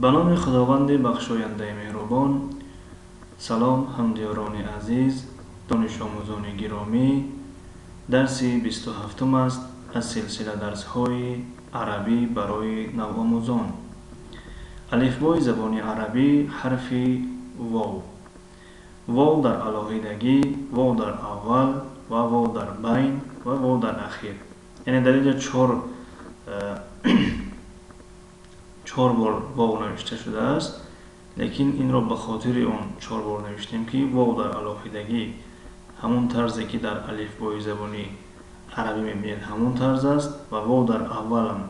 به نام خداوند بخشاینده مهربان. سلام همدیاران عزیز، دانش آموزان گرامی. درس 27 است از سلسله درس های عربی برای نوآموزان. الفبای زبان عربی حرف واو. واو در علاهیدگی، واو در اول و واو در بین و واو در اخیر. یعنی در اینجا چهار بار واو نوشته شده است، لیکن این را به خاطر اون 4 بار نوشتیم که واو در علاهیدگی همون طرزی که در الفبای زبانی عربی میبینید همون طرز است و واو در اول هم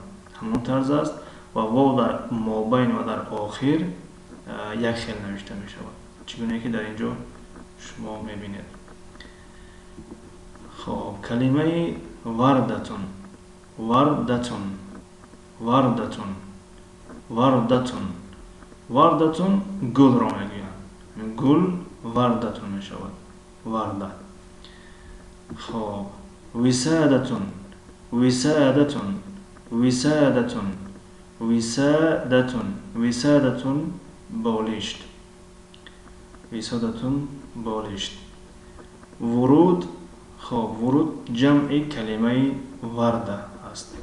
همون طرز است و واو در مابین و در آخر یک خیل نوشته می شود، چگونه که در اینجا شما میبینید. خب کلمه وردتون، وردتون، وردتون، وردتون، وردتون گل را میگویند. گل وردتون می شود، ورده. خب وسادتون، وسادتون، وسادتون، وسادتون، وسادتون بالشت، وسادتون بالشت. ورود. خب ورود جمع کلمه ورده است.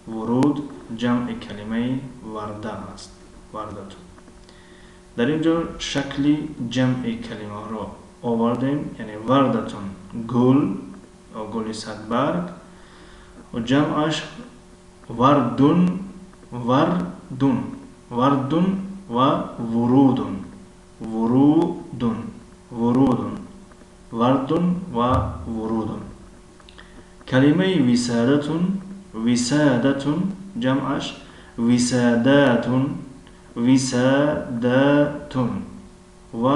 ورود جمع کلمه ورده است، وردتون. در اینجا شکل جمع کلمه را آوردیم، یعنی وردتون گل و گل صدبرگ و جمعش وردون، وردون، وردون و ورودون، ورودون، ورودون، وردون و ورودون. کلمه وسادتون، وسادتون جمعش وساداتون، وساداتون و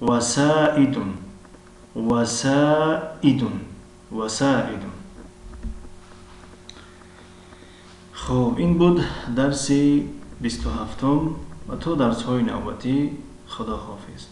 وسائدون، وسائدون، وسائدون. خب این بود درس 27 و تا درس های نوبتی. خدا حافظ.